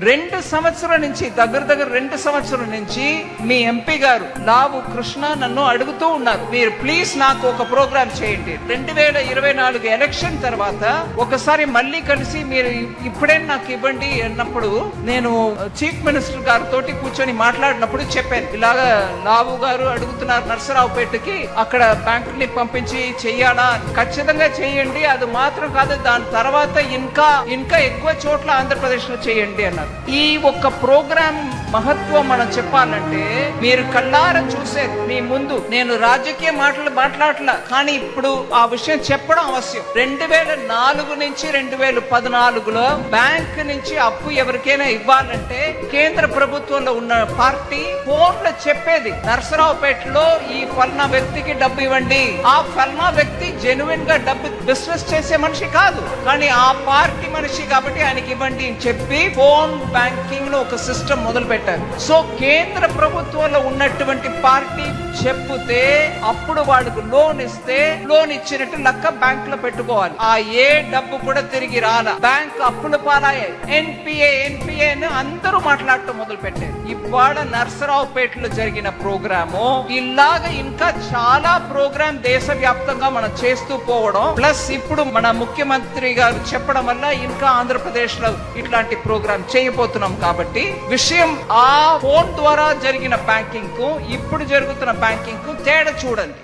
2 సంవత్సరాల నుంచి దగ్గర 2 సంవత్సరాల నుంచి మీ ఎంపీ గారు లావు కృష్ణ నన్ను అడుగుతూ ఉన్నారు, మీరు ప్లీజ్ నాకు ఒక ప్రోగ్రామ్ చేయండి. 2024 ఎలక్షన్ తర్వాత ఒకసారి మళ్ళీ కలిసి మీరు ఇప్పుడే నాకు ఇవ్వండి అన్నప్పుడు నేను చీఫ్ మినిస్టర్ గారితో కూర్చొని మాట్లాడినప్పుడు చెప్పాను, ఇలాగా లావు గారు అడుగుతున్నారు నర్సరావుపేటకి అక్కడ బ్యాంకుని పంపించి చెయ్యాలా, ఖచ్చితంగా చేయండి, అది మాత్రం కాదు దాని తర్వాత ఇంకా ఎక్కువ చోట్ల ఆంధ్రప్రదేశ్ లో చేయండి అన్నారు. ఈ ఒక్క ప్రోగ్రామ్ మహత్వం మనం చెప్పాలంటే మీరు కళ్ళారా చూసే మీ ముందు, నేను రాజకీయ మాట్లాడట్లా, కానీ ఇప్పుడు ఆ విషయం చెప్పడం అవశ్యం. 2004 నుంచి 2014లో బ్యాంక్ నుంచి అప్పు ఎవరికైనా ఇవ్వాలంటే కేంద్ర ప్రభుత్వంలో ఉన్న పార్టీ ఫోన్లో చెప్పేది, నర్సరావుపేటలో ఈ ఫలానా వ్యక్తికి డబ్బు ఇవ్వండి. ఆ ఫలానా వ్యక్తి జెన్యున్ గా డబ్బు బిజినెస్ చేసే మనిషి కాదు, కానీ ఆ పార్టీ మనిషి కాబట్టి ఆయనకి ఇవ్వండి అని చెప్పి ఫోన్ బ్యాంకింగ్ లో ఒక సిస్టమ్ మొదలు పెట్టారు. సో కేంద్ర ప్రభుత్వంలో ఉన్నటువంటి పార్టీ చెప్తే అప్పుడు వాళ్ళకు లోన్ ఇస్తే లోన్ ఇచ్చినట్టు లెక్క బ్యాంక్ లో పెట్టుకోవాలి. ఆ ఏ డబ్బు కూడా తిరిగి రాలా, బ్యాంక్ అప్పులు పాలయ్యాయి. ఎన్పిఏ అందరూ మాట్లాడటం మొదలు పెట్టారు. ఇవాళ నర్సరావుపేటలో జరిగిన ప్రోగ్రాము ఇలాగా ఇంకా చాలా ప్రోగ్రామ్ దేశవ్యాప్తంగా మనం చేస్తూ పోవడం, ప్లస్ ఇప్పుడు మన ముఖ్యమంత్రి గారు చెప్పడం వల్ల ఇంకా ఆంధ్రప్రదేశ్ లో ఇట్లాంటి ప్రోగ్రామ్ చేయబోతున్నాం. కాబట్టి విషయం ఆ ఫోన్ ద్వారా జరిగిన బ్యాంకింగ్ కు ఇప్పుడు జరుగుతున్న బ్యాంకింగ్ కు తేడా చూడండి.